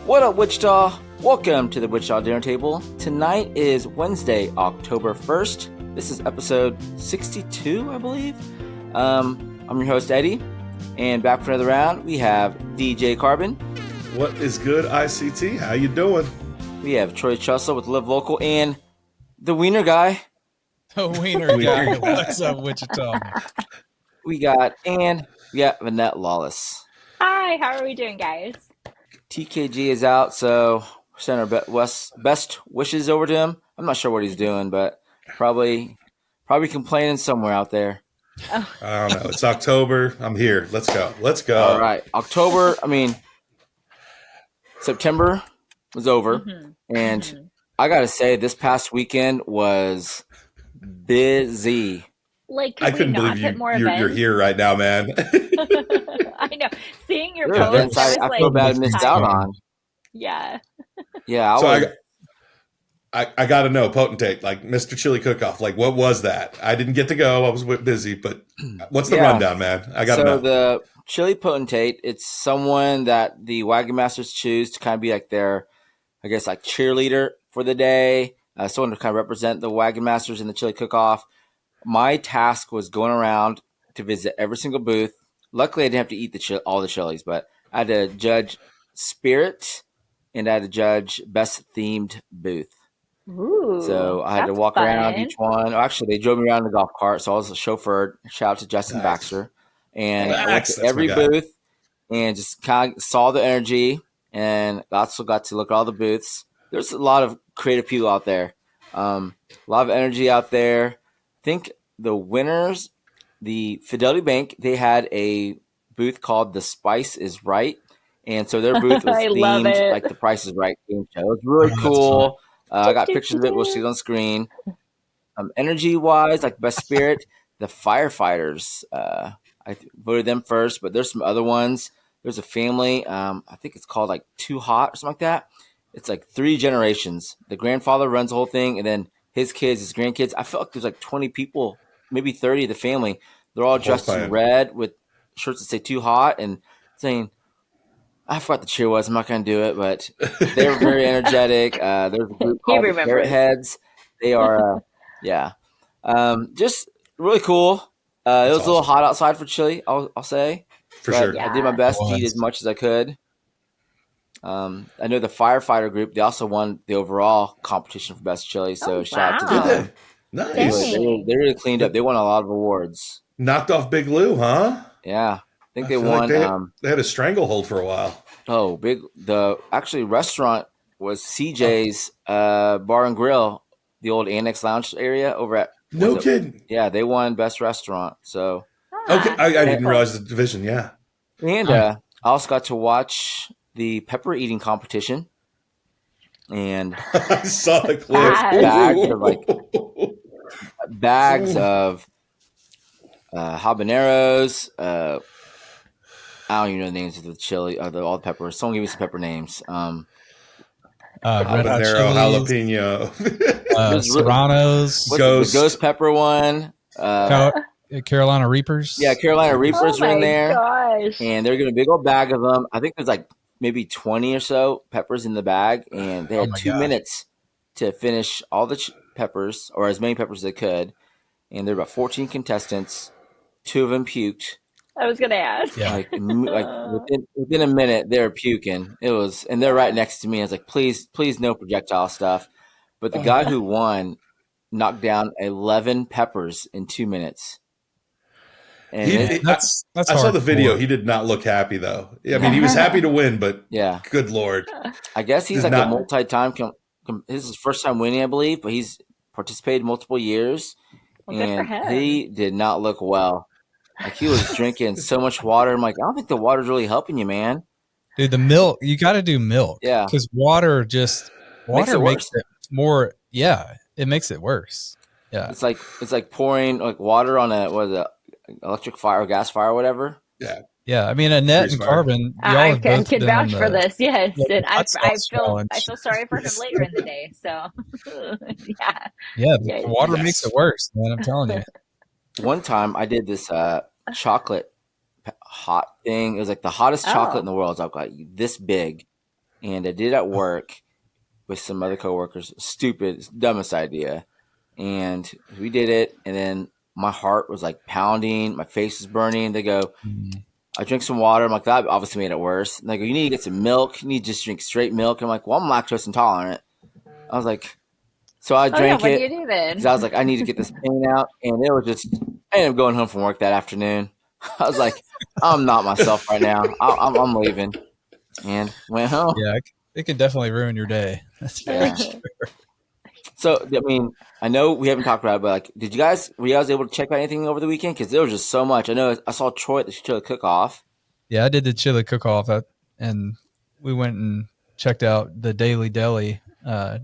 What up, Wichita? Welcome to the Wichita Dinner Table. Tonight is Wednesday, October 1st. This is episode 62, I believe. I'm your host, Eddie. And back for another round, we have DJ Carbon. What is good, ICT? How you doing? We have Troy Chussell with Live Local and the Wiener guy. The Wiener guy. What's up, Wichita? We got Vanette Lawless. Hi, how are we doing, guys? TKG is out, so we're sending our best wishes over to him. I'm not sure what he's doing, but probably complaining somewhere out there. Oh. I don't know. It's October. I'm here. Let's go. All right. September was over, and I got to say, this past weekend was busy. Like, I couldn't believe you're here right now, man. I know. Seeing your There are post, events I feel bad I missed out on. Yeah. Yeah. I got to know, Potentate, like Mr. Chili Cook-Off, like what was that? I didn't get to go. I was busy, but what's the rundown, man? I got to know. So the Chili Potentate, it's someone that the Wagon Masters choose to kind of be like their, I guess, like cheerleader for the day, someone to kind of represent the Wagon Masters in the Chili Cook-Off. My task was going around to visit every single booth. Luckily, I didn't have to eat all the chilies, but I had to judge spirit and I had to judge best themed booth. Ooh, so I had to walk around each one. Actually, they drove me around in the golf cart, so I was a chauffeur. Shout out to Justin Baxter. And I went to every booth and just kind of saw the energy and also got to look at all the booths. There's a lot of creative people out there. A lot of energy out there. I think the winners, the Fidelity Bank, they had a booth called The Spice is Right. And so their booth was themed like the Price is Right game show. It was really cool. I got pictures of it. We'll see it on screen. Energy-wise, like best spirit, the firefighters. I voted them first, but there's some other ones. There's a family. I think it's called like Too Hot or something like that. It's like 3 generations. The grandfather runs the whole thing, and then his kids, his grandkids. I felt like there's like 20 people, maybe 30 of the family. They're all dressed in red with shirts that say Too Hot and saying, I forgot the cheer was. I'm not going to do it, but they were very energetic. There's a group called the Carrot Heads. They are, just really cool. It was a little hot outside for chili, I'll say. For sure. Yeah. I did my best to eat as much as I could. I know the firefighter group, they also won the overall competition for best chili, so shout out to them. Nice. They really cleaned up. They won a lot of awards. Knocked off Big Lou, huh? Yeah. I think they won. Like they had a stranglehold for a while. Oh, the restaurant was CJ's Bar and Grill, the old Annex Lounge area over at. No kidding. Yeah, they won best restaurant. So. Okay, I didn't realize the division. Yeah. And I also got to watch the pepper eating competition. And I saw the clip. Bags of habaneros. I don't even know the names of the chili, all the peppers. Someone give me some pepper names. Habanero, jalapeno, Serranos, the ghost pepper one. Carolina Reapers. Yeah, Carolina Reapers are in there. Gosh. And they're getting a big old bag of them. I think there's like maybe 20 or so peppers in the bag. And they had 2 minutes to finish all the peppers, or as many peppers as they could. And there were about 14 contestants. 2 of them puked. I was going to ask. Yeah. Like within a minute, they were puking. And they're right next to me. I was like, please no projectile stuff. But the guy who won knocked down 11 peppers in 2 minutes. And I saw the video. He did not look happy, though. I mean, he was happy to win, but good Lord. I guess he's like a multi-time. This is his first time winning, I believe, but he's participated multiple years. And he did not look well. Like he was drinking so much water. I'm like, I don't think the water's really helping you, man. Dude, the milk, you got to do milk. Yeah. Because water makes it more. Yeah. It makes it worse. Yeah. It's like pouring like water on electric fire or gas fire or whatever. Yeah. Yeah. I mean, Annette and Carbon. I can vouch for this. Yes. And I feel sorry for him later in the day. So yeah. Water makes it worse, man. I'm telling you. One time I did this chocolate hot thing. It was like the hottest chocolate in the world. It was like this big. and I did it at work with some other coworkers. Stupid, dumbest idea. And we did it, and then my heart was like pounding, my face was burning. They go, I drank some water. I'm like, that obviously made it worse. And they go, you need to get some milk. You need to just drink straight milk. And I'm like, well, I'm lactose intolerant. I was like, so I drank what it. do you do then? Because I was like, I need to get this pain out. And it was just, I ended up going home from work that afternoon. I was like, I'm not myself right now. I'm leaving. And went home. Yeah, it can definitely ruin your day. That's very sure. So, I mean, I know we haven't talked about it, but like, were you guys able to check out anything over the weekend? Because there was just so much. I know I saw Troy at the Chili Cook-Off. Yeah, I did the Chili Cook-Off, and we went and checked out the Daily Deli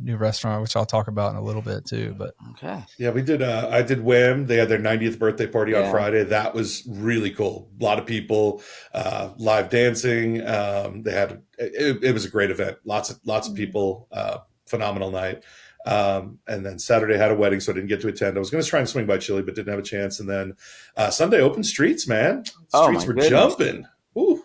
new restaurant, which I'll talk about in a little bit too. But okay, yeah, we did. I did Wham. They had their 90th birthday party on Friday. That was really cool. A lot of people, live dancing. They had it was a great event. Lots of people. Phenomenal night. And then Saturday had a wedding, so I didn't get to attend. I was going to try and swing by Chili, but didn't have a chance. And then Sunday, open streets, man. Streets were jumping. Ooh,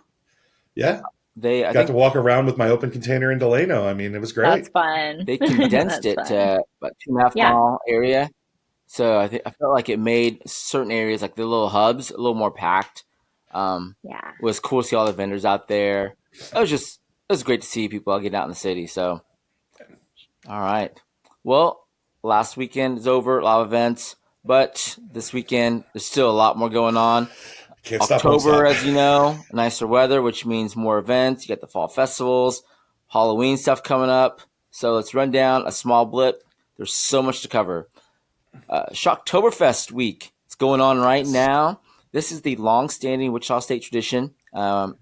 yeah. I got to walk around with my open container in Delano. I mean, it was great. That's fun. They condensed it to about 2.5 mile area. So I felt like it made certain areas, like the little hubs, a little more packed. It was cool to see all the vendors out there. It was great to see people getting out in the city. So, all right. Well, last weekend is over, a lot of events, but this weekend there's still a lot more going on. October, as you know, nicer weather, which means more events. You got the fall festivals, Halloween stuff coming up. So let's run down a small blip. There's so much to cover. Shocktoberfest week. It's going on right now. This is the long-standing Wichita State tradition.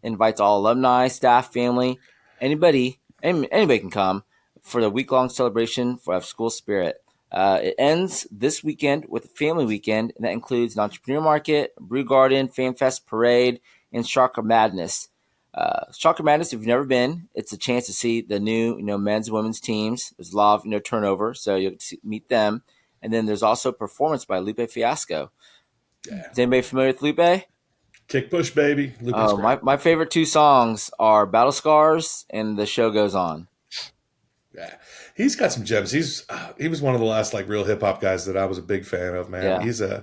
Invites all alumni, staff, family, anybody can come for the week-long celebration of school spirit. It ends this weekend with a family weekend, and that includes an entrepreneur market, brew garden, fan fest, parade, and Shocker Madness. Shocker Madness, if you've never been, it's a chance to see the new, men's and women's teams. There's a lot of, turnover, so you'll meet them. And then there's also a performance by Lupe Fiasco. Yeah. Is anybody familiar with Lupe? Kick push, baby. My favorite two songs are Battle Scars and The Show Goes On. Yeah, he's got some gems. He was one of the last real hip hop guys that I was a big fan of, man. Yeah.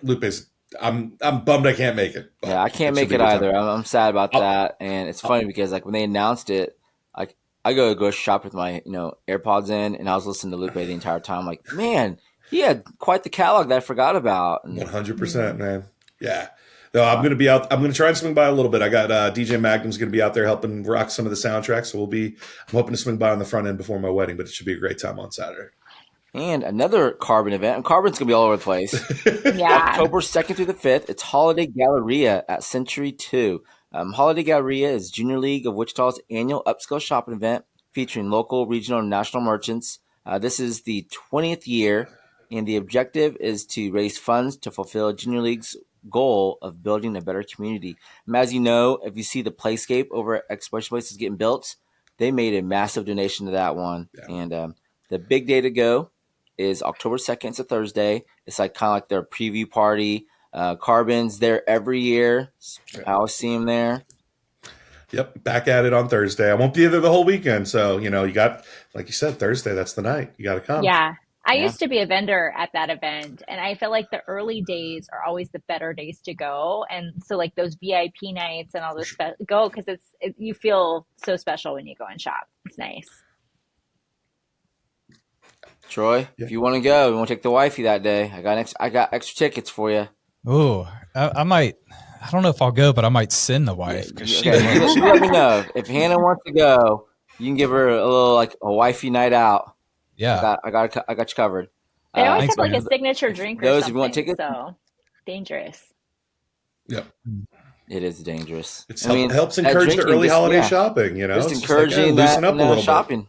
Lupe's. I'm bummed I can't make it. Yeah, I can't make it either. I'm sad about that. And it's funny because when they announced it, I go to grocery shop with my AirPods in, and I was listening to Lupe the entire time. Like, man, he had quite the catalog that I forgot about. 100%, man. Yeah. No, I'm going to be out. I'm going to try and swing by a little bit. I got DJ Magnum's going to be out there helping rock some of the soundtracks. So I'm hoping to swing by on the front end before my wedding, but it should be a great time on Saturday. And another Carbon event. And Carbon's going to be all over the place. October 2nd through the 5th, it's Holiday Galleria at Century 2. Holiday Galleria is Junior League of Wichita's annual upscale shopping event featuring local, regional, and national merchants. This is the 20th year, and the objective is to raise funds to fulfill Junior League's goal of building a better community. And as you know, if you see the playscape over at Expression Place is getting built, they made a massive donation to that one. Yeah. And the big day to go is October 2nd. It's a Thursday. It's kind of like their preview party. Carbon's there every year. I always see him there. Yep, back at it on Thursday. I won't be there the whole weekend. So, you got, like you said, Thursday, that's the night. You got to come. Yeah. I used to be a vendor at that event, and I feel like the early days are always the better days to go. And so those VIP nights and all this go, because you feel so special when you go and shop. It's nice. Troy, if you want to go, you want to take the wifey that day, I got extra tickets for you. Oh, I might. I don't know if I'll go, but I might send the wife. You let me know if Hannah wants to go. You can give her a little a wifey night out. Yeah, I got you covered. They always have a signature drink or something. If you want tickets, so dangerous. Yep, it is dangerous. It helps encourage the early holiday shopping. Just encouraging loosen up a little shopping.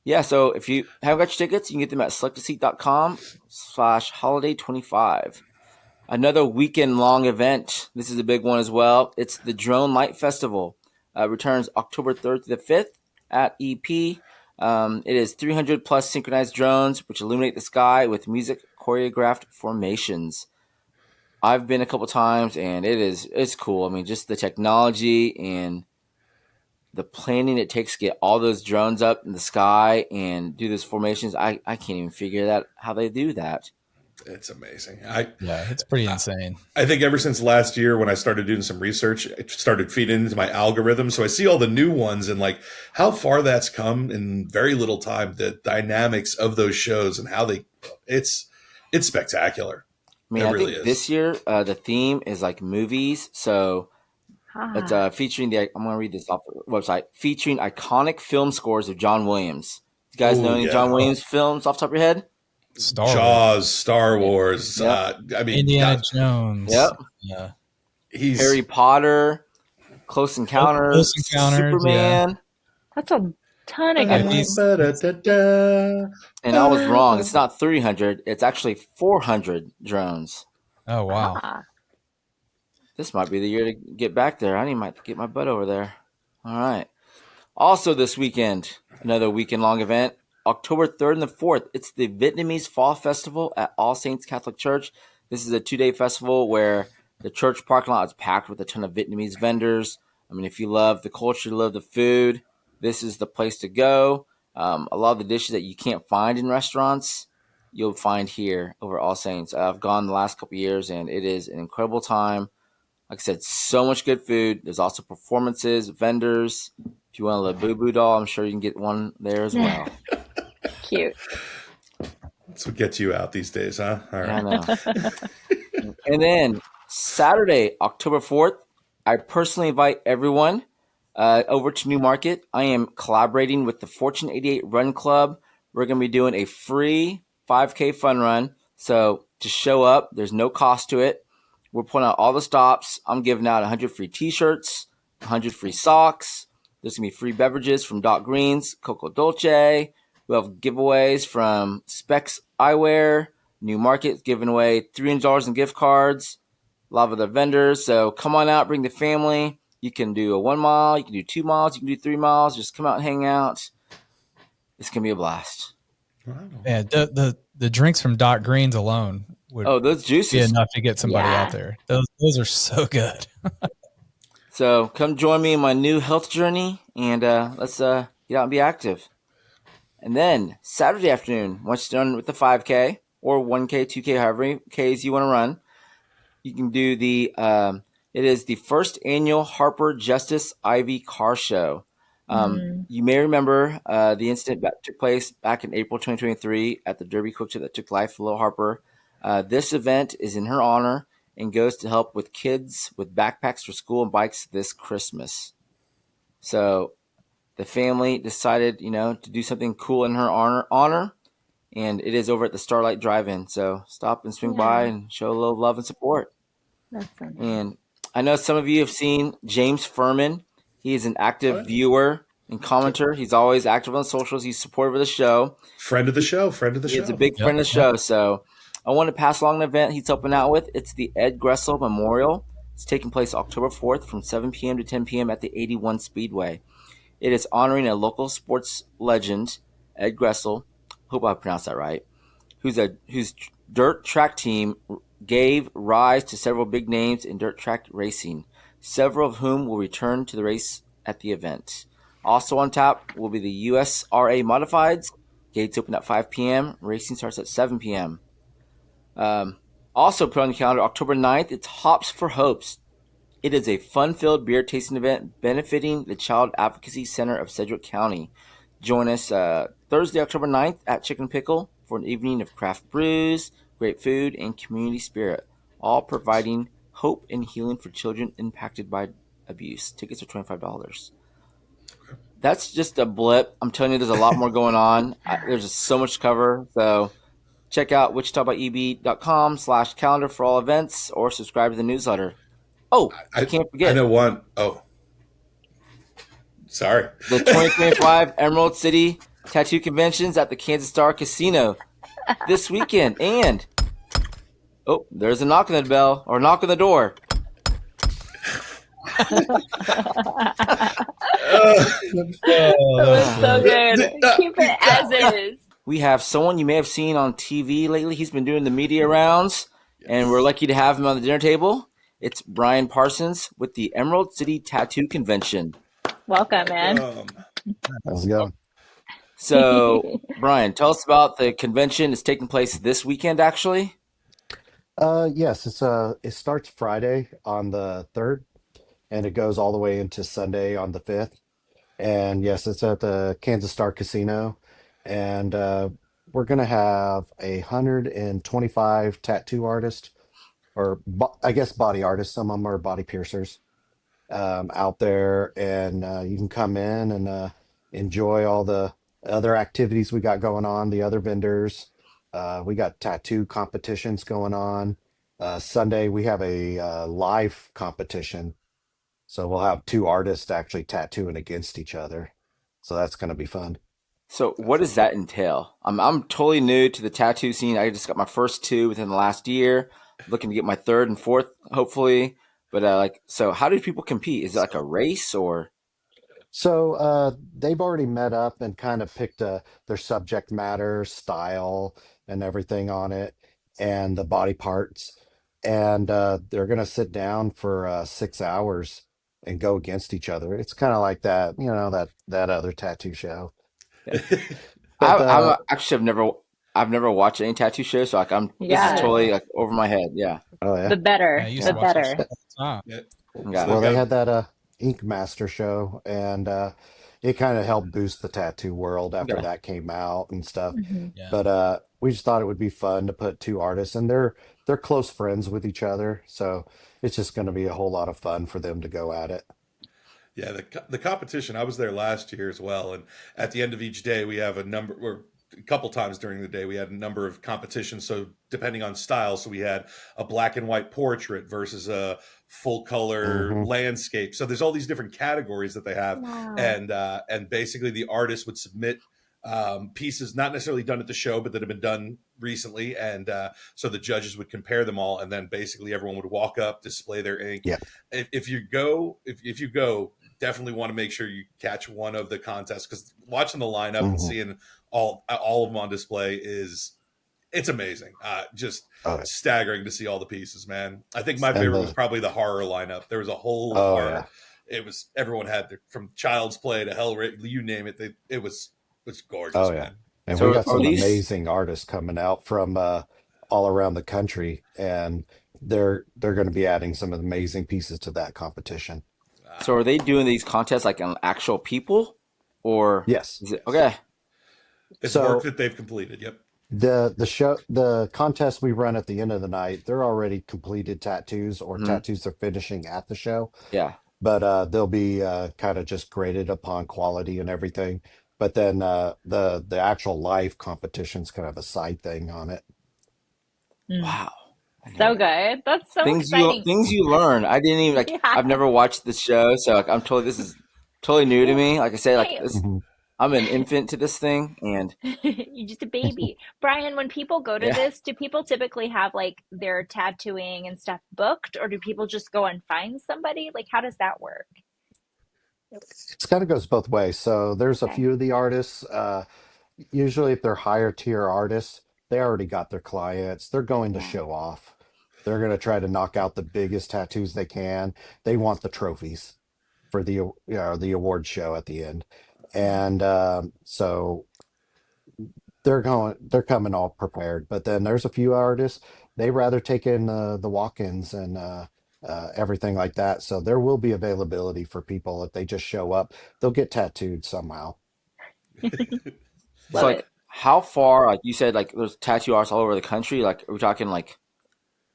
Yeah, so if you haven't got your tickets, you can get them at selectaseat.com/holiday25. Another weekend-long event. This is a big one as well. It's the Drone Light Festival. Returns October 3rd to the 5th at EP. It is 300 plus synchronized drones, which illuminate the sky with music choreographed formations. I've been a couple times, and it's cool. I mean, just the technology and the planning it takes to get all those drones up in the sky and do those formations, I can't even figure that how they do that. It's amazing. It's pretty insane. I think ever since last year when I started doing some research, it started feeding into my algorithm. So I see all the new ones and like how far that's come in very little time, the dynamics of those shows and how it's spectacular. I mean, I think this year the theme is like movies. So it's featuring I'm going to read this off the website, featuring iconic film scores of John Williams. You guys know any John Williams films off the top of your head? Jaws, Star Wars. Yep. Indiana Jones. Yep. Yeah. He's Harry Potter, Close Encounters, Superman. Yeah. That's a ton of good ones. And I was wrong. It's not 300. It's actually 400 drones. Oh, wow. This might be the year to get back there. I might get my butt over there. All right. Also this weekend, another weekend-long event. October 3rd and the 4th, it's the Vietnamese Fall Festival at All Saints Catholic Church. This is a 2-day festival where the church parking lot is packed with a ton of Vietnamese vendors. I mean, if you love the culture, you love the food, this is the place to go. A lot of the dishes that you can't find in restaurants, you'll find here over All Saints. I've gone the last couple of years, and it is an incredible time. Like I said, so much good food. There's also performances, vendors. If you want a little boo-boo doll, I'm sure you can get one there as well. Cute. That's what gets you out these days, huh? All right. I know. And then Saturday, October 4th, I personally invite everyone over to New Market. I am collaborating with the Fortune 88 Run Club. We're going to be doing a free 5K fun run. So to show up, there's no cost to it. We're pulling out all the stops. I'm giving out 100 free t-shirts, 100 free socks. There's going to be free beverages from Doc Green's, Coco Dolce. We have giveaways from Specs Eyewear, New Market giving away $300 in gift cards, a lot of other vendors. So come on out, bring the family. You can do a 1 mile, you can do 2 miles, you can do 3 miles. Just come out and hang out. It's going to be a blast. Yeah, the drinks from Doc Green's alone would those juices be enough to get somebody out there. Those are so good. So come join me in my new health journey, and let's get out and be active. And then Saturday afternoon, once you're done with the 5K or 1K, 2K, however many Ks you want to run, you can do it is the first annual Harper Justice Ivy Car Show. You may remember the incident that took place back in April 2023 at the Derby Quick Trip that took life of Little Harper. This event is in her honor and goes to help with kids with backpacks for school and bikes this Christmas. So the family decided, to do something cool in her honor, and it is over at the Starlight Drive-In. So stop and swing by and show a little love and support. That's so nice. And I know some of you have seen James Furman. He is an active viewer and commenter. He's always active on socials. He's supportive of the show. Friend of the show. He's a big friend of the show. So I want to pass along an event he's helping out with. It's the Ed Gressel Memorial. It's taking place October 4th from 7 p.m. to 10 p.m. at the 81 Speedway. It is honoring a local sports legend, Ed Gressel, hope I pronounced that right, whose dirt track team gave rise to several big names in dirt track racing, several of whom will return to the race at the event. Also on tap will be the USRA Modifieds. Gates open at 5 p.m. Racing starts at 7 p.m. Also put on the calendar, October 9th, it's Hops for Hopes. It is a fun-filled beer tasting event benefiting the Child Advocacy Center of Sedgwick County. Join us Thursday, October 9th at Chicken Pickle for an evening of craft brews, great food, and community spirit, all providing hope and healing for children impacted by abuse. Tickets are $25. That's just a blip. I'm telling you, there's a lot more going on. There's just so much to cover. So check out wichitabyeb.com/calendar for all events or subscribe to the newsletter. Oh, I can't forget. I know one. Oh, sorry. The 2025 Emerald City Tattoo Conventions at the Kansas Star Casino this weekend. And, there's a knock on the bell or knock on the door. That was so good. Keep it as is. We have someone you may have seen on TV lately. He's been doing the media rounds, and we're lucky to have him on the dinner table. It's Bryan Parsons with the Emerald City Tattoo Convention. Welcome, man. How's it going? So, Bryan, tell us about the convention. It's taking place this weekend, actually. Yes, it starts Friday on the 3rd and it goes all the way into Sunday on the 5th. And yes, it's at the Kansas Star Casino. And we're gonna have 125 tattoo artists, or I guess body artists. Some of them are body piercers, out there, and you can come in and enjoy all the other activities we got going on, the other vendors. We got tattoo competitions going on. Sunday, we have a live competition. So we'll have two artists actually tattooing against each other. So that's going to be fun. So, what does that entail? I'm totally new to the tattoo scene. I just got my first two within the last year. Looking to get my third and fourth, hopefully. But so how do people compete? Is it like a race or? So they've already met up and kind of picked their subject matter, style, and everything on it, and the body parts. And they're going to sit down for 6 hours and go against each other. It's kind of like that, that other tattoo show. Yeah. But I'm actually I've never watched any tattoo show, so this is totally like over my head. Yeah. oh yeah. The better, Yeah, I used to the watch that better. shit all the time. Yeah. Yeah. Well, they had that Ink Master show, and it kind of helped boost the tattoo world after Okay. that came out and stuff. Hmm. Yeah. But we just thought it would be fun to put two artists, and they're close friends with each other, so it's just going to be a whole lot of fun for them to go at it. Yeah, the competition. I was there last year as well, and at the end of each day, we have a number, or a couple times during the day, we had a number of competitions. So depending on style, so we had a black and white portrait versus a full color Hmm. landscape. So there's all these different categories that they have, Wow. and basically the artist would submit pieces not necessarily done at the show, but that have been done recently, and so the judges would compare them all, and then basically everyone would walk up, display their ink. Yeah. If you go, definitely want to make sure you catch one of the contests, because watching the lineup and Hmm. seeing all of them on display it's amazing. Just Oh, yeah. staggering to see all the pieces, man. I think my And favorite was probably the horror lineup. There was a whole oh horror. yeah. It was everyone had from Child's Play to Hellraiser, you name it. It was gorgeous, Oh yeah. man. And we So got are some these amazing artists coming out from all around the country, and they're going to be adding some amazing pieces to that competition. so are they doing these contests like on actual people, or Yes. is it okay? It's work So that they've completed. Yep. the contest we run at the end of the night, they're already completed tattoos or Hmm. tattoos they're finishing at the show, Yeah. but they'll be kind of just graded upon quality and everything. But then the actual live competition's kind of a side thing on it. Mm. Wow. I So never good. That's so things you exciting. things you learn. I didn't even like. Yeah. I've never watched the show, so like, this is totally new to Well, me. Like I said, like hey, this, Hmm. I'm an infant to this thing, and you're just a baby. Bryan, when people go to yeah. this, do people typically have like their tattooing and stuff booked, or do people just go and find somebody? Like, how does that work? It kind of goes both ways. So there's a Okay. few of the artists. Usually, if they're higher tier artists, they already got their clients. They're going to Yeah. show off. They're going to try to knock out the biggest tattoos they can. They want the trophies for the award show at the end, and so they're coming all prepared. But then there's a few artists, they rather take in the walk-ins and everything like that. So there will be availability for people if they just show up. They'll get tattooed somehow. So Love like, it. how far? Like you said, like there's tattoo artists all over the country. Like, are we talking like?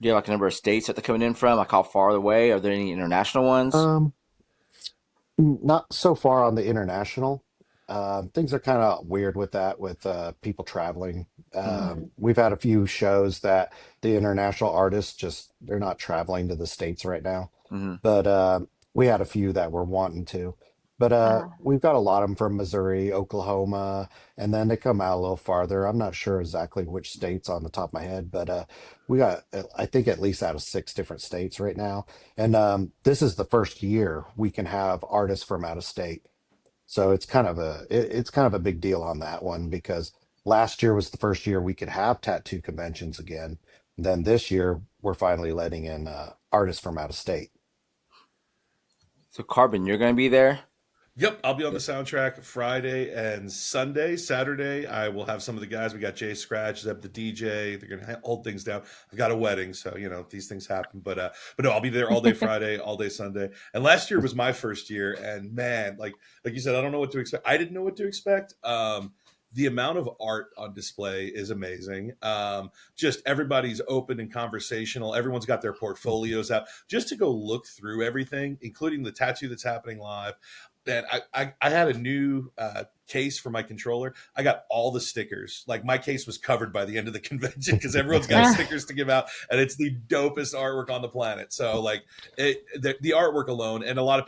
Do you have like a number of states that they're coming in from? Like, how far away? Are there any international ones? Um, Not so far on the international. Things are kind of weird with that, with people traveling. Hmm. Hmm. We've had a few shows that the international artists just they're not traveling to the States right now, Hmm. but we had a few that were wanting to. But Uh, we've got a lot of them from Missouri, Oklahoma, and then they come out a little farther. I'm not sure exactly which states on the top of my head, but we got, I think, at least out of 6 different states right now. And this is the first year we can have artists from out of state. So it's kind of a big deal on that one because last year was the first year we could have tattoo conventions again. Then this year we're finally letting in artists from out of state. So, Carbon, you're going to be there. Yep, I'll be on the soundtrack Friday and Sunday. Saturday, I will have some of the guys. We got Jay Scratch, Zeb the DJ. They're going to hold things down. I've got a wedding, so these things happen. But no, I'll be there all day Friday, all day Sunday. And last year was my first year, and man, like you said, I don't know what to expect. I didn't know what to expect. The amount of art on display is amazing. Just everybody's open and conversational. Everyone's got their portfolios out just to go look through everything, including the tattoo that's happening live. And I had a new case for my controller. I got all the stickers. Like my case was covered by the end of the convention because everyone's got stickers to give out, and it's the dopest artwork on the planet. So like the artwork alone, and a lot of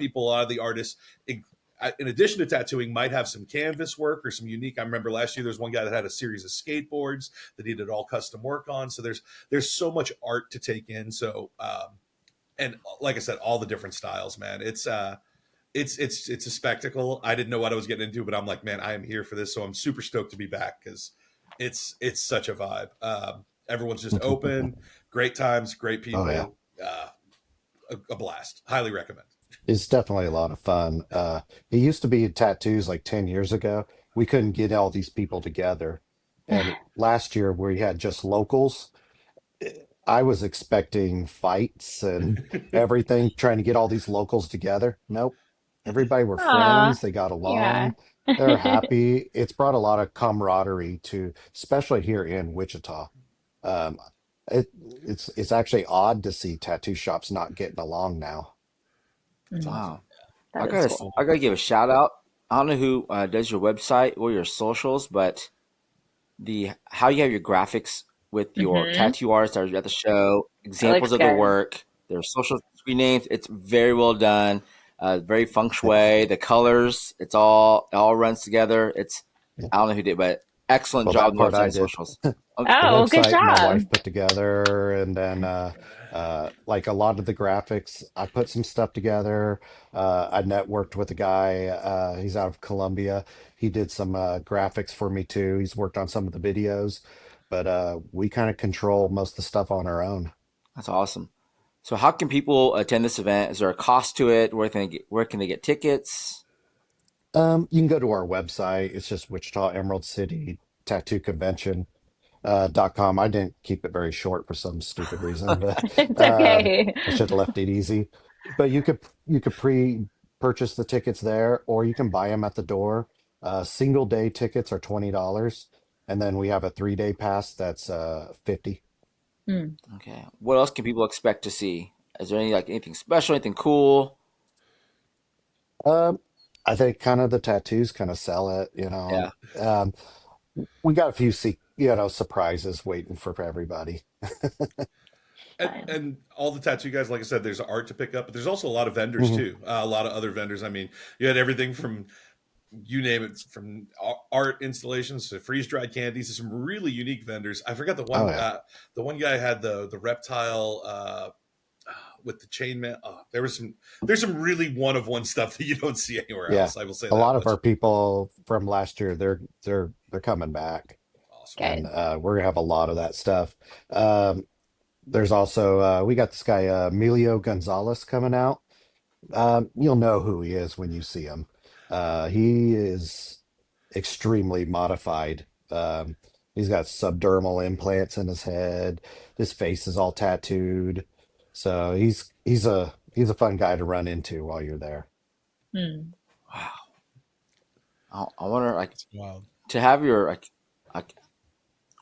the artists, in addition to tattooing, might have some canvas work or some unique. I remember last year there was one guy that had a series of skateboards that he did all custom work on. So there's so much art to take in. So and like I said, all the different styles, man. It's a spectacle. I didn't know what I was getting into, but I'm like, man, I am here for this. So I'm super stoked to be back because it's such a vibe. Everyone's just open, great times, great people, a blast. Highly recommend. It's definitely a lot of fun. It used to be tattoos like 10 years ago. We couldn't get all these people together. And last year, where you had just locals, I was expecting fights and everything, trying to get all these locals together. Nope. Everybody were friends. They got along. They're happy. It's brought a lot of camaraderie to, especially here in Wichita. Um, it's actually odd to see tattoo shops not getting along now. Wow. That I is gotta, cool. I gotta give a shout out. I don't know who does your website or your socials, but how you have your graphics with your tattoo artists that are at the show, examples of their work, their social screen names. It's very well done, very feng shui. The colors, it all runs together. I don't know who did, but excellent Well, job that part on I the did. socials. Okay. The Oh, good website my job. wife put together, and then like a lot of the graphics, I put some stuff together. I networked with a guy. He's out of Colombia. He did some graphics for me too. He's worked on some of the videos, but we kind of control most of the stuff on our own. That's awesome. So how can people attend this event? Is there a cost to it? Where can they get tickets? You can go to our website. It's just Wichita Emerald City Tattoo Convention. .com. I didn't keep it very short for some stupid reason, but It's okay. I should have left it easy. But you could pre-purchase the tickets there, or you can buy them at the door. Single day tickets are $20, and then we have a 3-day pass that's 50. Okay. What else can people expect to see? Is there anything special, anything cool? I think kind of the tattoos kind of sell it, Yeah. We got a few surprises waiting for everybody. And all the tattoo guys, like I said, there's art to pick up, but there's also a lot of vendors Mhm. too. A lot of other vendors. I mean, you had everything from, you name it, from art installations to freeze dried candies to some really unique vendors. I forgot Oh yeah. the one guy had the reptile with the chainmail. There's some really one of one stuff that you don't see anywhere Yeah. else. I will say A that lot of much. our people from last year, they're coming back. Awesome. And Good. we're gonna have a lot of that stuff. There's also we got this guy Emilio Gonzalez coming out. You'll know who he is when you see him. He is extremely modified. He's got subdermal implants in his head. His face is all tattooed. So he's a fun guy to run into while you're there. Hmm. Wow. I wonder, It's wild. to have like,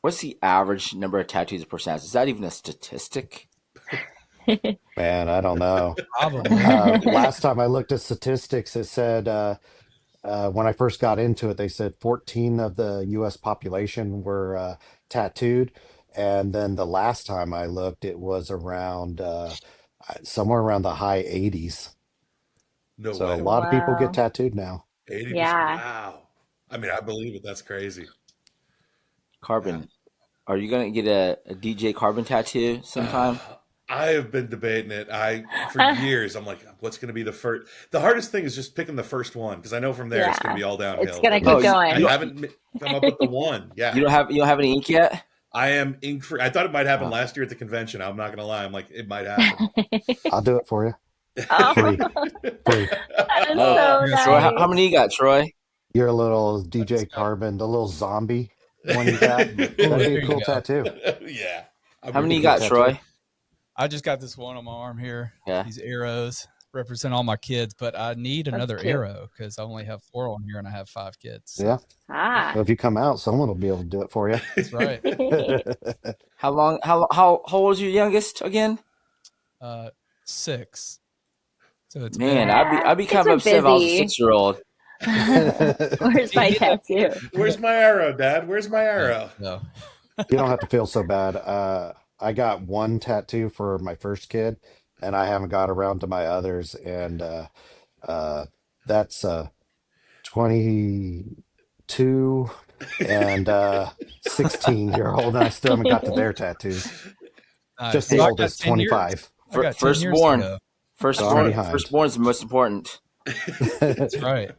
what's the average number of tattoos per cent? Is that even a statistic? Man, I don't know. Probably. Last time I looked at statistics, it said when I first got into it, they said 14 of the U.S. population were tattooed, and then the last time I looked, it was around somewhere around the high 80s. No So a way. lot of people get Wow. tattooed now. 80%. Yeah. Wow. I mean, I believe it. That's crazy. Yeah. Carbon. Are you gonna get a DJ Carbon tattoo sometime? I have been debating it. For years, I'm like, what's going to be the first? The hardest thing is just picking the first one because I know from there it's going to Yeah. be all It's downhill. gonna But keep Oh, I you going. haven't come up with the one. you Yeah, don't have any ink yet? I am ink free. I thought it might happen Oh, last year at the convention. I'm not going to lie. I'm like, it might happen. I'll do it for you. Oh, Free. Free. that is Oh, so Troy, nice. how many you got, Troy? You're a little DJ Carbon, the little zombie one you got. That'd be a There you cool go. tattoo. Yeah. How many you good got, tattoo. Troy? I just got this one on my arm here. Yeah. These arrows represent all my kids, but I need another cute. arrow because I only have 4 on here and I have 5 kids. So. Yeah. Ah. So if you come out, someone will be able to do it for you. That's right. How old is your youngest again? 6. So it's Man, been, I'd be kind Kids of are upset if I was a busy. 6-year-old. Where's my tattoo? Where's my arrow, Dad? Where's my arrow? no. You don't have to feel so bad. I got one tattoo for my first kid, and I haven't got around to my others. And that's 22 and 16-year-old, and I still haven't got to their tattoos. Nice. Just the So I got oldest, 10 years. 25. I got 10 years to go. Firstborn is the most important. That's right.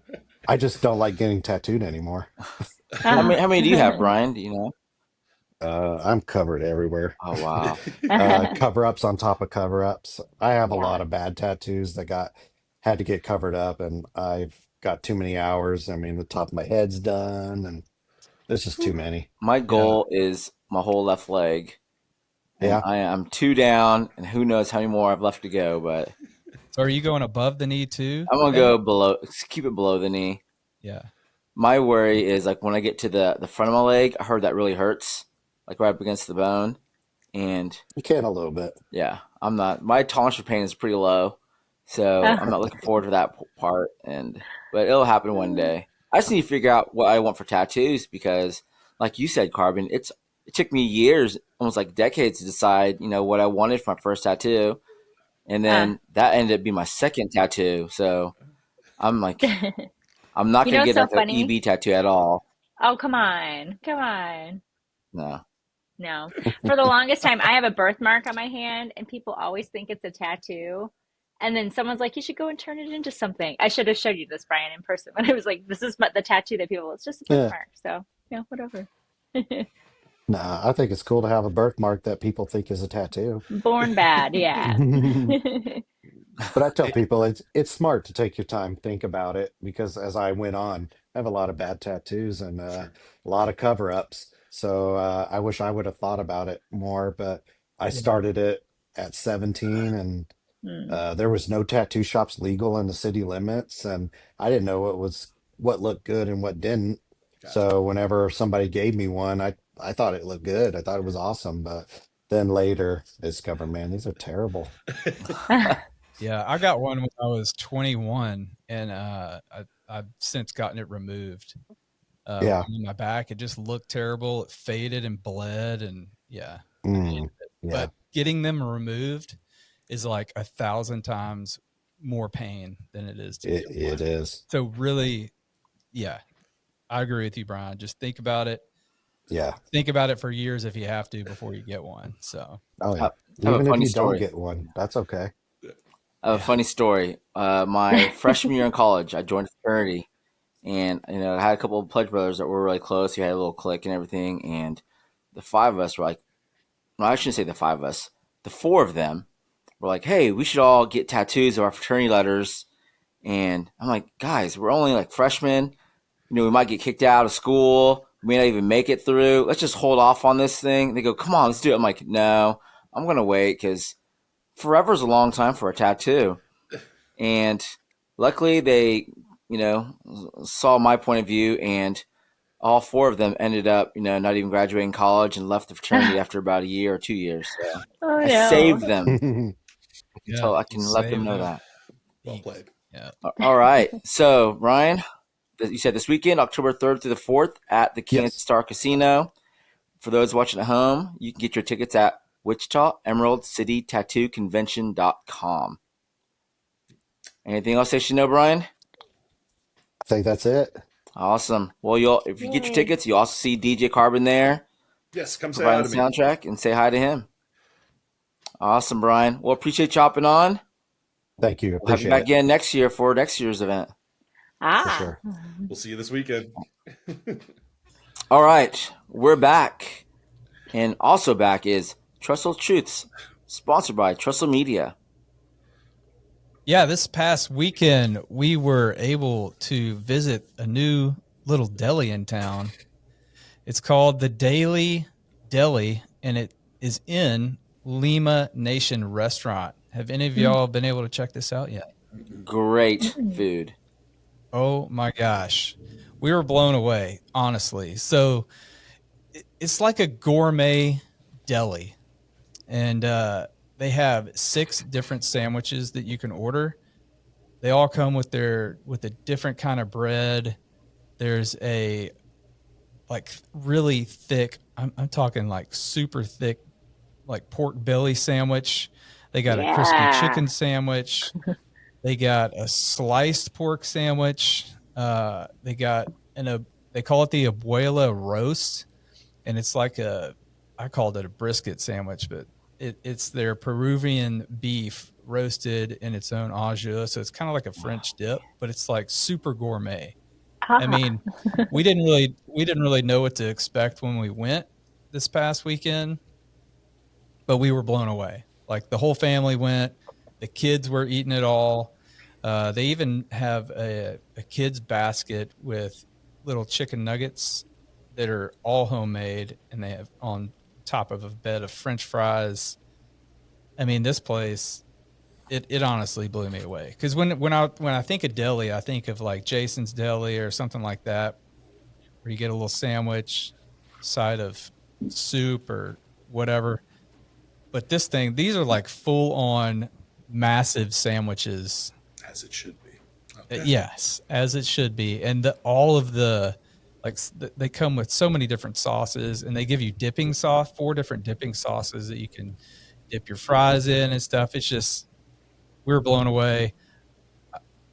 I just don't like getting tattooed anymore. How many do you have, Brian? Do you know? I'm covered everywhere. Oh wow. Cover-ups on top of cover-ups. I have a lot of bad tattoos that had to get covered up, and I've got too many hours. I mean, the top of my head's done, and there's just too many. My goal is my whole left leg. And Yeah. I'm 2 down, and who knows how many more I've left to go. But So are you going above the knee too? I'm gonna go below. Keep it below the knee. Yeah. My worry is like when I get to the front of my leg, I heard that really hurts, like right up against the bone, and You can a little bit. yeah, I'm not. My tolerance for pain is pretty low, so I'm not looking forward to that part. But it'll happen one day. I just need to figure out what I want for tattoos because, like you said, Carbon, it took me years, almost like decades, to decide, what I wanted for my first tattoo, and then that ended up being my second tattoo. So I'm like, I'm not gonna get so like an EB tattoo at all. Oh, come on. No. For the longest time, I have a birthmark on my hand, and people always think it's a tattoo. And then someone's like, you should go and turn it into something. I should have showed you this, Brian, in person. When I was like, this is the tattoo that it's just a birthmark. So, whatever. Nah, I think it's cool to have a birthmark that people think is a tattoo. Born bad, yeah. But I tell people it's smart to take your time, think about it, because as I went on, I have a lot of bad tattoos and a lot of cover-ups. So I wish I would have thought about it more, but I started it at 17, and there was no tattoo shops legal in the city limits, and I didn't know what looked good and what didn't. Gotcha. So whenever somebody gave me one, I thought it looked good. I thought it was awesome, but then later discovered, man, these are terrible. Yeah, I got one when I was 21, and I've since gotten it removed. Yeah. On my back, it just looked terrible. It faded and bled, and yeah. Yeah. But getting them removed is like 1,000 times more pain than it is to get one. It is. So really, yeah, I agree with you, Brian. Just think about it. Yeah. Think about it for years if you have to before you get one. So. Oh yeah. I have a Even if funny you story. don't get one, that's okay. I have a funny story. My freshman year in college, I joined a fraternity, and I had a couple of pledge brothers that were really close. We had a little clique and everything, and the 5 of us were like, well, I shouldn't say the 5 of us. The 4 of them were like, hey, we should all get tattoos of our fraternity letters. And I'm like, guys, we're only like freshmen. We might get kicked out of school. We may not even make it through. Let's just hold off on this thing. They go, come on, let's do it. I'm like, no, I'm going to wait because forever is a long time for a tattoo. And luckily they, saw my point of view, and all 4 of them ended up, not even graduating college and left the fraternity after about a year or 2 years. So I saved them. I can let them know that. Well played. Yeah. All right. So, Ryan, you said this weekend, October 3rd through the 4th at the Kansas Star Casino. For those watching at home, you can get your tickets at Wichita Emerald City Tattoo Convention.com. Anything else they should know, Brian? I think that's it. Awesome. Well, if you get your tickets, you also see DJ Carbon there. Yes, come say hi to the me. Soundtrack and say hi to him. Awesome, Brian. Well, appreciate you hopping on. Thank you. We'll have you Appreciate back it. again next year for next year's event. For sure. We'll see you this weekend. All right, we're back. And also back is Trestle Truths, sponsored by Trestle Media. Yeah, this past weekend we were able to visit a new little deli in town. It's called the Daily Deli, and it is in Lima Nation Restaurant. Have any of y'all been able to check this out yet? Great food. Oh my gosh. We were blown away, honestly. So it's like a gourmet deli, and they have 6 different sandwiches that you can order. They all come with a different kind of bread. There's a like really thick, I'm talking like super thick, like pork belly sandwich. They got a crispy chicken sandwich. They got a sliced pork sandwich. They got they call it the abuela roast, and it's like I called it a brisket sandwich, but it's their Peruvian beef roasted in its own au jus. So it's kind of like a French dip, but it's like super gourmet. I mean, we didn't really know what to expect when we went this past weekend, but we were blown away. Like the whole family went, the kids were eating it all. They even have a kids basket with little chicken nuggets that are all homemade, and they have on top of a bed of French fries. I mean, this place, it honestly blew me away. Because when I think of deli, I think of like Jason's Deli or something like that, where you get a little sandwich, side of soup or whatever. But these are like full on massive sandwiches. As it should be. Okay. Yes, as it should be. And all of they come with so many different sauces, and they give you dipping sauce, 4 different dipping sauces that you can dip your fries in and stuff. It's just, we were blown away.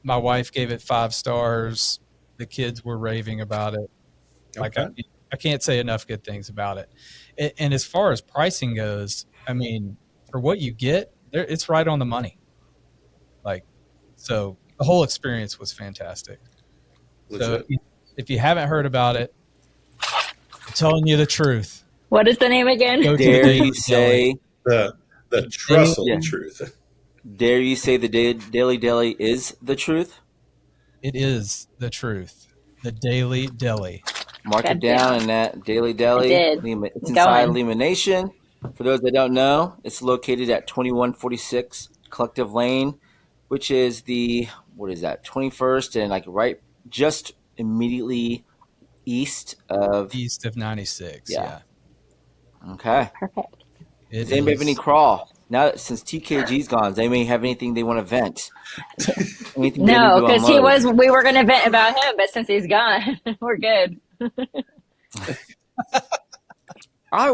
My wife gave it 5 stars. The kids were raving about it. Like I can't say enough good things about it. And as far as pricing goes, I mean, for what you get, it's right on the money. Like, so the whole experience was fantastic. Legit. So if you haven't heard about it, I'm telling you the truth. What is the name again? Dare you say the trestle truth? Dare you say the Daily Deli is the truth? It is the truth. The Daily Deli. Mark it down in that Daily Deli. It's inside Lima Nation. For those that don't know, it's located at 2146 Collective Lane, which is the 21st and like right just immediately east of 96. Yeah. Okay. Perfect. Does anybody have any crawl? Now, since TKG's gone, does anybody have anything they want to vent? No, because we were going to vent about him, but since he's gone, we're good. I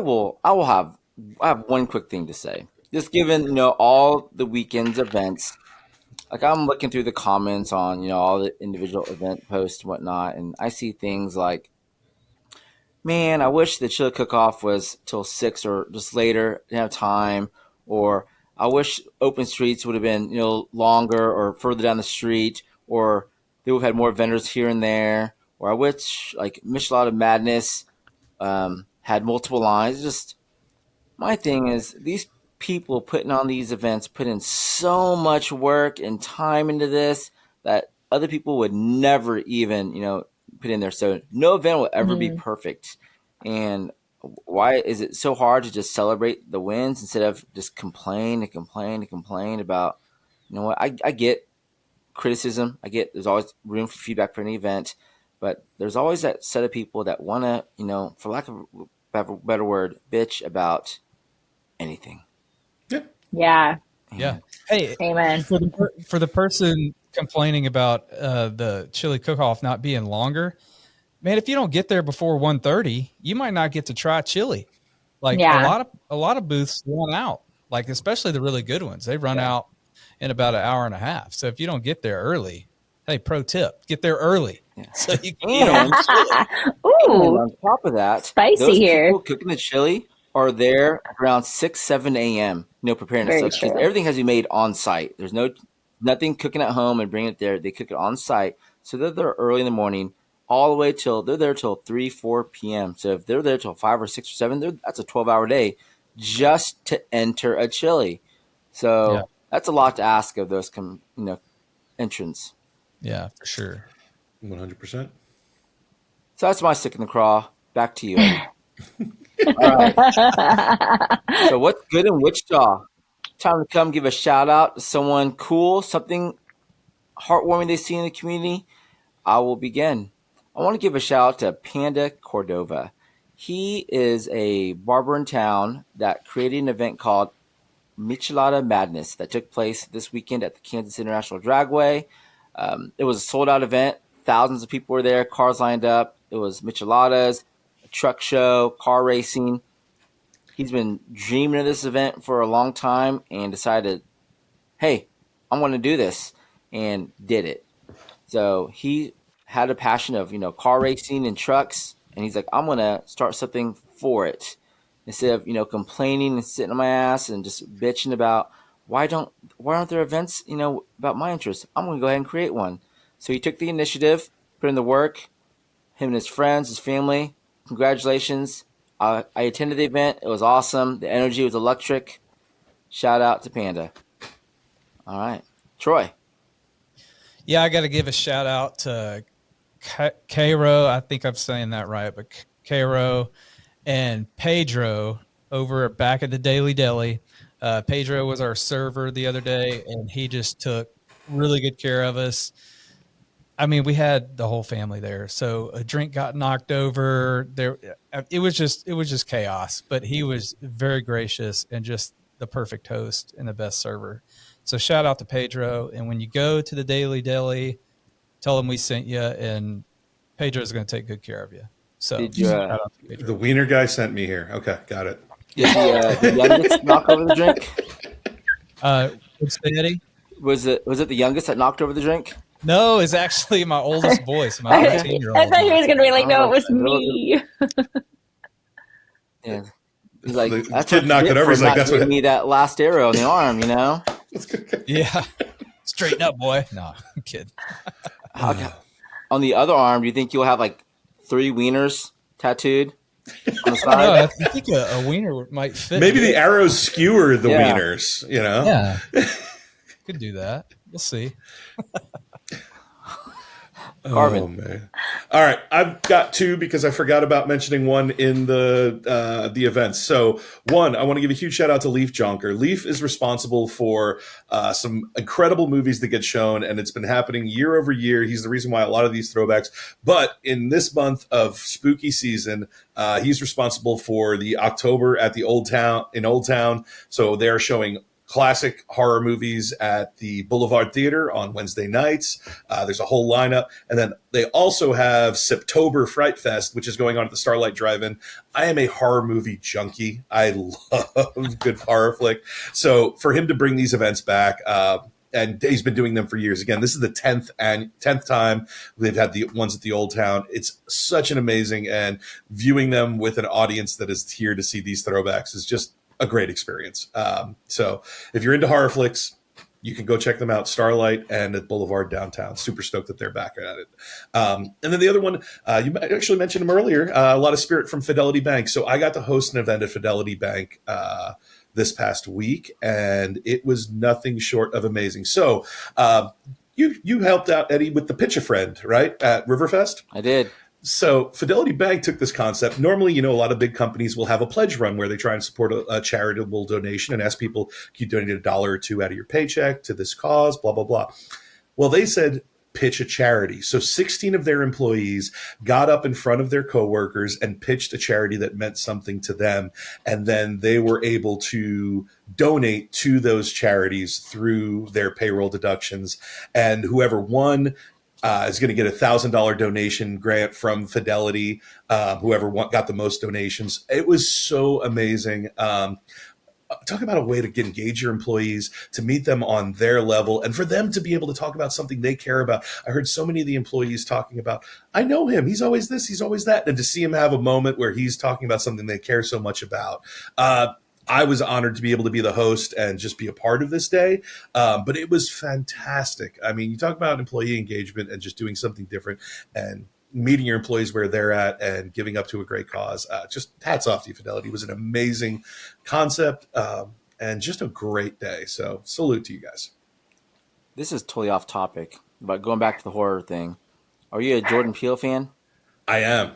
have one quick thing to say. Just given, all the weekend's events, like I'm looking through the comments on, all the individual event posts and whatnot, and I see things like, man, I wish the chili cook-off was till 6 or just later, didn't have time, or I wish open streets would have been, longer or further down the street, or they would have had more vendors here and there, or I wish like Michelada Madness had multiple lines. Just my thing is these people putting on these events put in so much work and time into this that other people would never even, put in there. So no event will ever be perfect. And why is it so hard to just celebrate the wins instead of just complain about, what? I get criticism. I get there's always room for feedback for any event, but there's always that set of people that want to, for lack of a better word, bitch about anything. Yeah. Hey, amen. For the person complaining about the chili cook-off not being longer, man, if you don't get there before 1:30, you might not get to try chili. Like a lot of booths run out. Like especially the really good ones, they run out in about an hour and a half. So if you don't get there early, hey, pro tip, get there early. So you can Ooh, on top of that, spicy those here. people cooking the chili are there around 6, 7 a.m. Preparing it. So everything has to be made on site. There's nothing cooking at home and bringing it there. They cook it on site. So they're there early in the morning, all the way till 3, 4 p.m. So if they're there till 5 or 6 or 7, that's a 12-hour day just to enter a chili. So that's a lot to ask of those entrants. Yeah, for sure. 100%. So that's my stick in the craw. Back to you, Eddie. All right. So what's good in Wichita? Time to come give a shout out to someone cool, something heartwarming they see in the community. I will begin. I want to give a shout out to Panda Cordova. He is a barber in town that created an event called Michelada Madness that took place this weekend at the Kansas International Dragway. It was a sold-out event. Thousands of people were there. Cars lined up. It was micheladas, a truck show, car racing. He's been dreaming of this event for a long time and decided, hey, I'm going to do this, and did it. So he had a passion of, car racing and trucks, and he's like, I'm going to start something for it. Instead of, complaining and sitting on my ass and just bitching about why aren't there events, about my interests? I'm going to go ahead and create one. So he took the initiative, put in the work, him and his friends, his family. Congratulations. I attended the event. It was awesome. The energy was electric. Shout out to Panda. All right. Troy. Yeah, I got to give a shout out to Cairo. I think I'm saying that right, but Cairo and Pedro over back at the Daily Deli. Pedro was our server the other day, and he just took really good care of us. I mean, we had the whole family there, so a drink got knocked over. It was just chaos. But he was very gracious and just the perfect host and the best server. So shout out to Pedro. And when you go to the Daily Deli, tell him we sent you, and Pedro's going to take good care of you. So Did you, shout out to Pedro. The Wiener guy sent me here. Okay, got it. Did the youngest knock over the drink? What's that, Eddie? Was it the youngest that knocked over the drink? No, it's actually my oldest boy. So my 13-year-old. I thought he was going to be like, no, it was me. Yeah. He's like, The that's kid what knocked it over. He's like, that's what me that last arrow in the arm, Yeah. Straighten up, boy. No, I'm kidding. On the other arm, do you think you'll have like 3 wieners tattooed on the side? No, I think a wiener might fit. Maybe the arrows skewer the Yeah. wieners, Yeah. Could do that. We'll see. Carbon. Oh man! All right, I've got 2 because I forgot about mentioning one in the events. So one, I want to give a huge shout out to Leaf Jonker. Leaf is responsible for some incredible movies that get shown, and it's been happening year over year. He's the reason why a lot of these throwbacks. But in this month of spooky season, he's responsible for the October at the Old Town. So they're showing classic horror movies at the Boulevard Theater on Wednesday nights. There's a whole lineup. And then they also have Septober Fright Fest, which is going on at the Starlight Drive-In. I am a horror movie junkie. I love good horror flick. So for him to bring these events back, and he's been doing them for years. Again, this is the 10th time they've had the ones at the Old Town. It's such an amazing, and viewing them with an audience that is here to see these throwbacks is just a great experience. So if you're into horror flicks, you can go check them out. Starlight and at Boulevard downtown. Super stoked that they're back at it. And then the other one, you actually mentioned them earlier, a lot of spirit from Fidelity Bank. So I got to host an event at Fidelity Bank this past week, and it was nothing short of amazing. So you helped out, Eddie, with the Pitch a Friend, right, at Riverfest? I did. So Fidelity Bank took this concept. Normally, a lot of big companies will have a pledge run where they try and support a charitable donation and ask people, can you donate $1 or $2 out of your paycheck to this cause, blah, blah, blah. Well, they said, pitch a charity. So 16 of their employees got up in front of their coworkers and pitched a charity that meant something to them. And then they were able to donate to those charities through their payroll deductions. And whoever won is going to get $1,000 donation grant from Fidelity. Whoever got the most donations. It was so amazing. Talk about a way to engage your employees, to meet them on their level, and for them to be able to talk about something they care about. I heard so many of the employees talking about, I know him, he's always this, he's always that. And to see him have a moment where he's talking about something they care so much about. I was honored to be able to be the host and just be a part of this day. But it was fantastic. I mean, you talk about employee engagement and just doing something different and meeting your employees where they're at and giving up to a great cause. Just hats off to you, Fidelity. It was an amazing concept. and just a great day. So salute to you guys. This is totally off topic, but going back to the horror thing, are you a Jordan Peele fan? I am.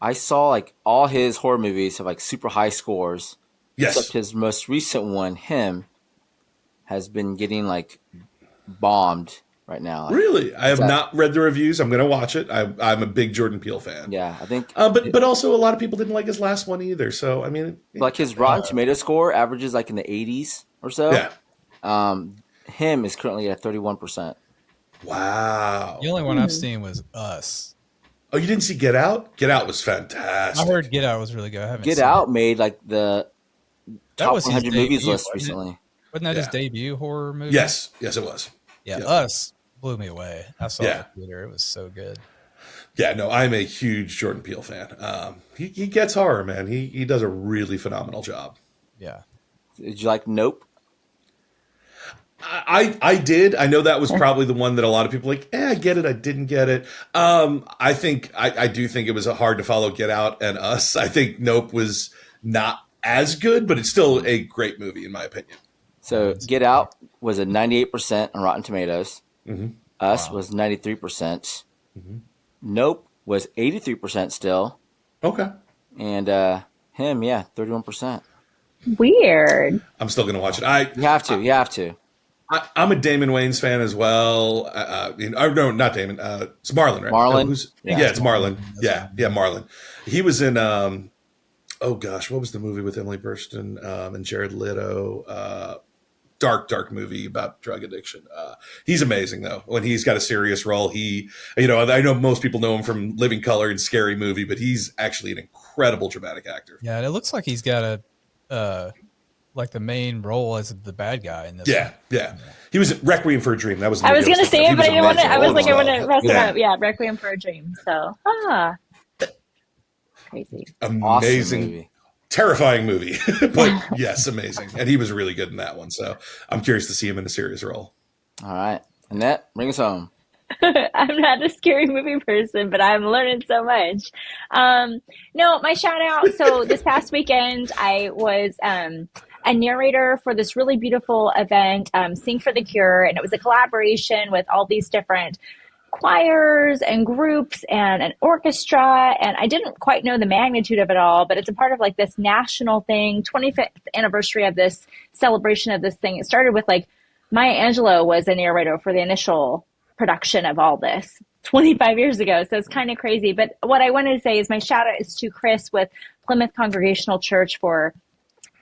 I saw like all his horror movies have like super high scores. Yes. Except his most recent one, Him, has been getting like bombed right now. Like, really? I have not read the reviews. I'm going to watch it. I'm a big Jordan Peele fan. Yeah, I think. But also a lot of people didn't like his last one either. So, I mean. Like his Rotten Tomato score averages like in the 80s or so. Yeah. Him is currently at 31%. Wow. The only one I've seen was Us. Oh, you didn't see Get Out? Get Out was fantastic. I heard Get Out was really good. I haven't Get seen Out it. made like the top 100 movies list wasn't recently. Wasn't that his debut horror movie? Yes, it was. Yeah, Us blew me away. I saw it in the theater. It was so good. Yeah, no, I'm a huge Jordan Peele fan. He gets horror, man. He does a really phenomenal job. Yeah. Did you like Nope? I did. I know that was probably the one that a lot of people like, I get it. I didn't get it. I do think it was hard to follow Get Out and Us. I think Nope was not as good, but it's still a great movie in my opinion. So Get Out was a 98% on Rotten Tomatoes. Mm-hmm. Us was 93%. Mm-hmm. Nope was 83% still. Okay. And Him, 31%. Weird. I'm still going to watch it. You have to. I'm a Damon Wayans fan as well. No, not Damon. It's Marlon, right? Marlon? It's Marlon. Yeah, Marlon. He was in, oh gosh, what was the movie with Emily Burstyn and Jared Leto? Dark movie about drug addiction. He's amazing though. When he's got a serious role, I know most people know him from Living Color and Scary Movie, but he's actually an incredible dramatic actor. Yeah, it looks like he's got like the main role as the bad guy in this. Yeah. He was Requiem for a Dream. That was. I was going to say it, but I didn't want to. I was like, I want to mess it up. Yeah, Requiem for a Dream. So, crazy, amazing, awesome movie. Terrifying movie, but yes, amazing. And he was really good in that one. So I'm curious to see him in a serious role. All right, Annette, bring us home. I'm not a scary movie person, but I'm learning so much. No, my shout out. So this past weekend, I was a narrator for this really beautiful event, Sing for the Cure. And it was a collaboration with all these different choirs and groups and an orchestra. And I didn't quite know the magnitude of it all, but it's a part of like this national thing, 25th anniversary of this celebration of this thing. It started with like Maya Angelou was a narrator for the initial production of all this 25 years ago. So it's kind of crazy. But what I wanted to say is my shout out is to Chris with Plymouth Congregational Church for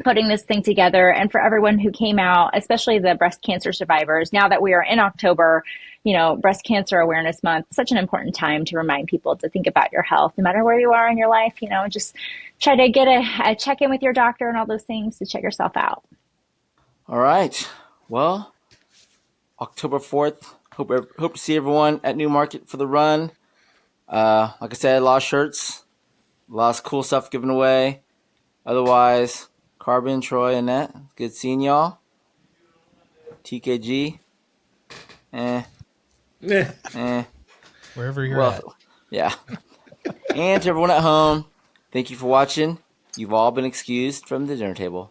putting this thing together and for everyone who came out, especially the breast cancer survivors. Now that we are in October, Breast Cancer Awareness Month, such an important time to remind people to think about your health, no matter where you are in your life, just try to get a check in with your doctor and all those things to check yourself out. All right. Well, October 4th, hope to see everyone at Newmarket for the run. Like I said, a lot of shirts, a lot of cool stuff given away. Otherwise, Carbon, Troy, Annette, good seeing y'all. TKG, wherever you're at. Yeah. And to everyone at home, thank you for watching. You've all been excused from the dinner table.